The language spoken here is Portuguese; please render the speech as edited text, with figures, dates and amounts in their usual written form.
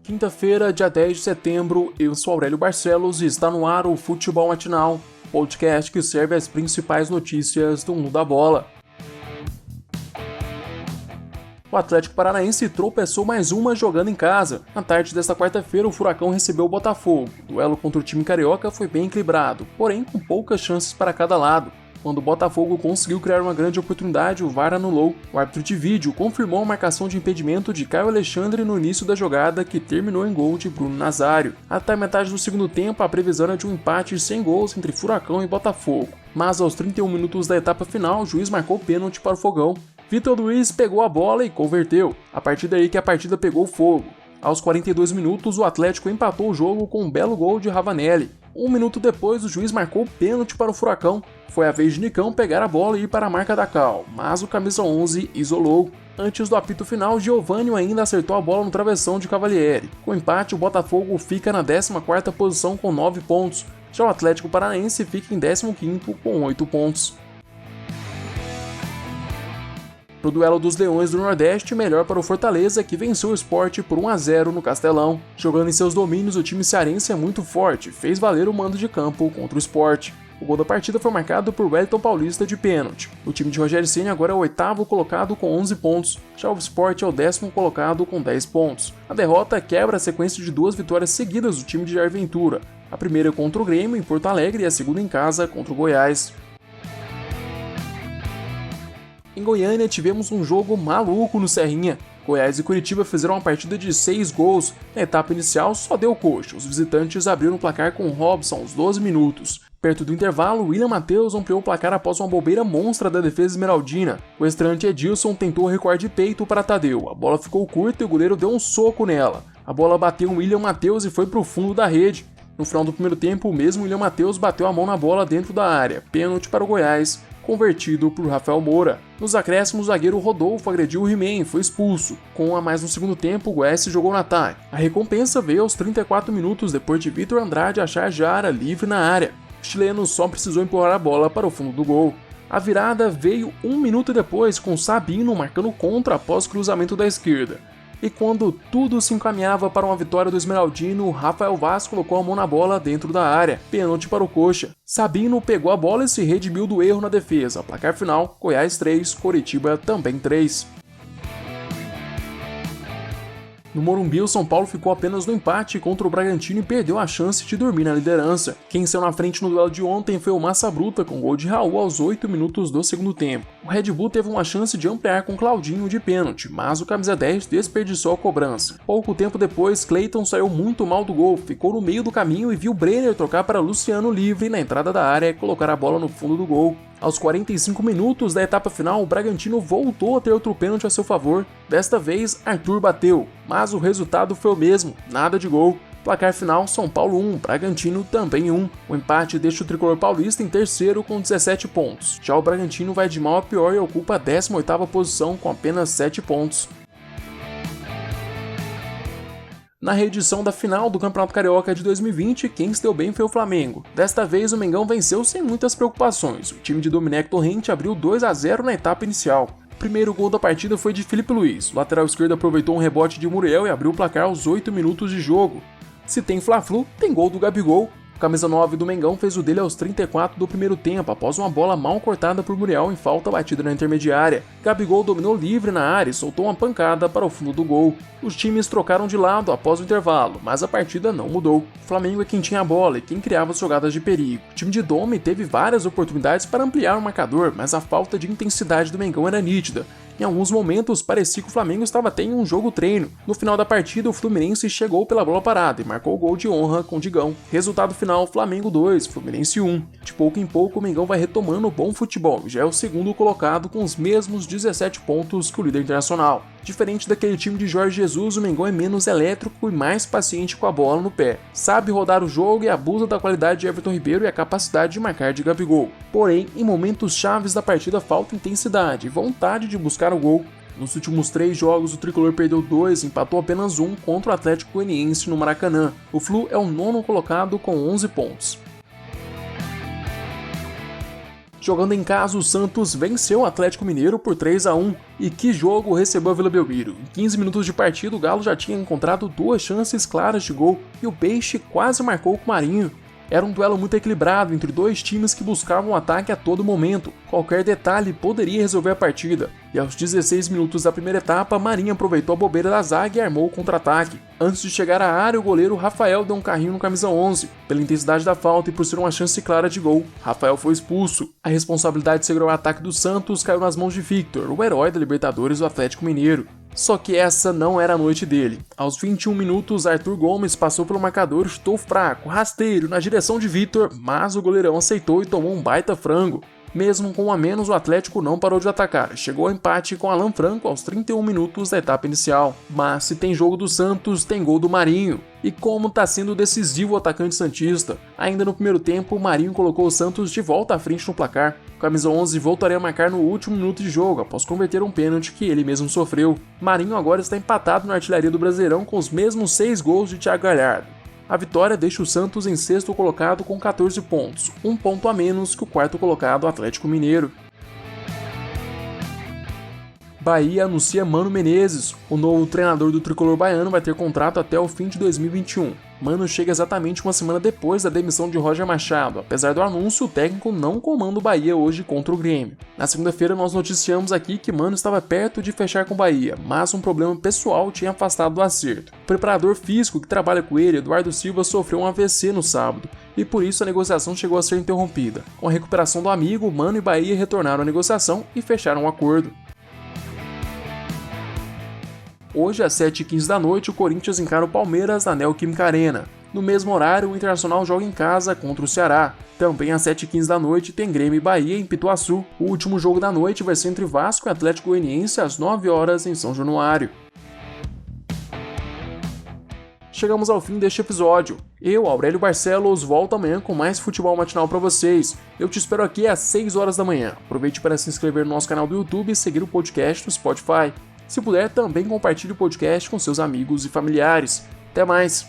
Quinta-feira, dia 10 de setembro, eu sou Aurélio Barcelos e está no ar o Futebol Matinal, podcast que serve as principais notícias do mundo da bola. O Atlético Paranaense tropeçou mais uma jogando em casa. Na tarde desta quarta-feira, o Furacão recebeu o Botafogo. O duelo contra o time carioca foi bem equilibrado, porém com poucas chances para cada lado. Quando o Botafogo conseguiu criar uma grande oportunidade, o VAR anulou. O árbitro de vídeo confirmou a marcação de impedimento de Caio Alexandre no início da jogada, que terminou em gol de Bruno Nazário. Até a metade do segundo tempo, a previsão era de um empate sem gols entre Furacão e Botafogo. Mas aos 31 minutos da etapa final, o juiz marcou pênalti para o Fogão. Vitor Luiz pegou a bola e converteu. A partir daí que a partida pegou fogo. Aos 42 minutos, o Atlético empatou o jogo com um belo gol de Ravanelli. Um minuto depois, o juiz marcou pênalti para o Furacão. Foi a vez de Nicão pegar a bola e ir para a marca da Cal, mas o camisa 11 isolou. Antes do apito final, Giovânio ainda acertou a bola no travessão de Cavalieri. Com o empate, o Botafogo fica na 14ª posição com 9 pontos. Já o Atlético Paranaense fica em 15º com 8 pontos. Pro duelo dos Leões do Nordeste, melhor para o Fortaleza, que venceu o Sport por 1-0 no Castelão. Jogando em seus domínios, o time cearense é muito forte, fez valer o mando de campo contra o Sport. O gol da partida foi marcado por Wellington Paulista de pênalti. O time de Rogério Ceni agora é o 8º colocado com 11 pontos, já o Sport é o 10º colocado com 10 pontos. A derrota quebra a sequência de 2 vitórias seguidas do time de Jair Ventura, a primeira contra o Grêmio em Porto Alegre e a segunda em casa contra o Goiás. Em Goiânia tivemos um jogo maluco no Serrinha. Goiás e Curitiba fizeram uma partida de 6 gols. Na etapa inicial só deu coxa. Os visitantes abriram o placar com Robson aos 12 minutos. Perto do intervalo, William Matheus ampliou o placar após uma bobeira monstra da defesa esmeraldina. O estreante Edilson tentou recuar de peito para Tadeu. A bola ficou curta e o goleiro deu um soco nela. A bola bateu em William Matheus e foi para o fundo da rede. No final do primeiro tempo, o mesmo William Matheus bateu a mão na bola dentro da área. Pênalti para o Goiás, convertido por Rafael Moura. Nos acréscimos, o zagueiro Rodolfo agrediu o He-Man e foi expulso. Com a mais no segundo tempo, o Goiás se jogou no ataque. A recompensa veio aos 34 minutos depois de Vitor Andrade achar Jara livre na área. O chileno só precisou empurrar a bola para o fundo do gol. A virada veio 1 minuto depois, com Sabino marcando contra após cruzamento da esquerda. E quando tudo se encaminhava para uma vitória do Esmeraldino, Rafael Vaz colocou a mão na bola dentro da área, pênalti para o Coxa. Sabino pegou a bola e se redimiu do erro na defesa. Placar final, Goiás 3, Coritiba também 3. No Morumbi, o São Paulo ficou apenas no empate contra o Bragantino e perdeu a chance de dormir na liderança. Quem saiu na frente no duelo de ontem foi o Massa Bruta, com gol de Raul aos 8 minutos do segundo tempo. O Red Bull teve uma chance de ampliar com Claudinho de pênalti, mas o camisa 10 desperdiçou a cobrança. Pouco tempo depois, Cleiton saiu muito mal do gol, ficou no meio do caminho e viu Brenner trocar para Luciano livre na entrada da área e colocar a bola no fundo do gol. Aos 45 minutos da etapa final, o Bragantino voltou a ter outro pênalti a seu favor. Desta vez, Arthur bateu, mas o resultado foi o mesmo, nada de gol. Placar final, São Paulo 1, Bragantino também 1. O empate deixa o tricolor paulista em terceiro com 17 pontos. Já o Bragantino vai de mal a pior e ocupa a 18ª posição com apenas 7 pontos. Na reedição da final do Campeonato Carioca de 2020, quem se deu bem foi o Flamengo. Desta vez, o Mengão venceu sem muitas preocupações. O time de Domenech Torrente abriu 2-0 na etapa inicial. O primeiro gol da partida foi de Felipe Luiz. O lateral esquerdo aproveitou um rebote de Muriel e abriu o placar aos 8 minutos de jogo. Se tem Fla-Flu, tem gol do Gabigol. O camisa 9 do Mengão fez o dele aos 34 do primeiro tempo, após uma bola mal cortada por Muriel em falta batida na intermediária. Gabigol dominou livre na área e soltou uma pancada para o fundo do gol. Os times trocaram de lado após o intervalo, mas a partida não mudou. O Flamengo é quem tinha a bola e quem criava as jogadas de perigo. O time de Dome teve várias oportunidades para ampliar o marcador, mas a falta de intensidade do Mengão era nítida. Em alguns momentos, parecia que o Flamengo estava até em um jogo treino. No final da partida, o Fluminense chegou pela bola parada e marcou o gol de honra com o Digão. Resultado final, Flamengo 2, Fluminense 1. De pouco em pouco, o Mengão vai retomando o bom futebol e já é o segundo colocado com os mesmos 17 pontos que o líder internacional. Diferente daquele time de Jorge Jesus, o Mengão é menos elétrico e mais paciente com a bola no pé. Sabe rodar o jogo e abusa da qualidade de Everton Ribeiro e a capacidade de marcar de Gabigol. Porém, em momentos chaves da partida falta intensidade e vontade de buscar o gol. Nos últimos 3 jogos, o tricolor perdeu 2 e empatou apenas 1 contra o Atlético Goianiense no Maracanã. O Flu é o 9º colocado com 11 pontos. Jogando em casa, o Santos venceu o Atlético Mineiro por 3-1. E que jogo recebeu a Vila Belmiro. Em 15 minutos de partida, o Galo já tinha encontrado 2 chances claras de gol e o Peixe quase marcou com o Marinho. Era um duelo muito equilibrado entre 2 times que buscavam o ataque a todo momento. Qualquer detalhe poderia resolver a partida. E aos 16 minutos da primeira etapa, Marinho aproveitou a bobeira da zaga e armou o contra-ataque. Antes de chegar à área, o goleiro Rafael deu um carrinho no camisa 11. Pela intensidade da falta e por ser uma chance clara de gol, Rafael foi expulso. A responsabilidade de segurar o ataque do Santos caiu nas mãos de Victor, o herói da Libertadores do Atlético Mineiro. Só que essa não era a noite dele. Aos 21 minutos, Arthur Gomes passou pelo marcador e chutou fraco, rasteiro, na direção de Victor, mas o goleirão aceitou e tomou um baita frango. Mesmo com um a menos, o Atlético não parou de atacar, chegou ao empate com Alan Franco aos 31 minutos da etapa inicial. Mas se tem jogo do Santos, tem gol do Marinho. E como está sendo decisivo o atacante santista. Ainda no primeiro tempo, o Marinho colocou o Santos de volta à frente no placar. O camisa 11 voltaria a marcar no último minuto de jogo, após converter um pênalti que ele mesmo sofreu. Marinho agora está empatado na artilharia do Brasileirão com os mesmos 6 gols de Thiago Galhardo. A vitória deixa o Santos em 6º colocado com 14 pontos, 1 ponto a menos que o 4º colocado Atlético Mineiro. Bahia anuncia Mano Menezes. O novo treinador do tricolor baiano vai ter contrato até o fim de 2021. Mano chega exatamente uma semana depois da demissão de Roger Machado. Apesar do anúncio, o técnico não comanda o Bahia hoje contra o Grêmio. Na segunda-feira nós noticiamos aqui que Mano estava perto de fechar com o Bahia, mas um problema pessoal tinha afastado do acerto. O preparador físico que trabalha com ele, Eduardo Silva, sofreu um AVC no sábado, e por isso a negociação chegou a ser interrompida. Com a recuperação do amigo, Mano e Bahia retornaram à negociação e fecharam um acordo. Hoje, às 7h15 da noite, o Corinthians encara o Palmeiras na Neoquímica Arena. No mesmo horário, o Internacional joga em casa contra o Ceará. Também às 7h15 da noite tem Grêmio e Bahia em Pituaçu. O último jogo da noite vai ser entre Vasco e Atlético Goianiense às 9 horas em São Januário. Chegamos ao fim deste episódio. Eu, Aurélio Barcelos, volto amanhã com mais futebol matinal para vocês. Eu te espero aqui às 6 horas da manhã. Aproveite para se inscrever no nosso canal do YouTube e seguir o podcast no Spotify. Se puder, também compartilhe o podcast com seus amigos e familiares. Até mais!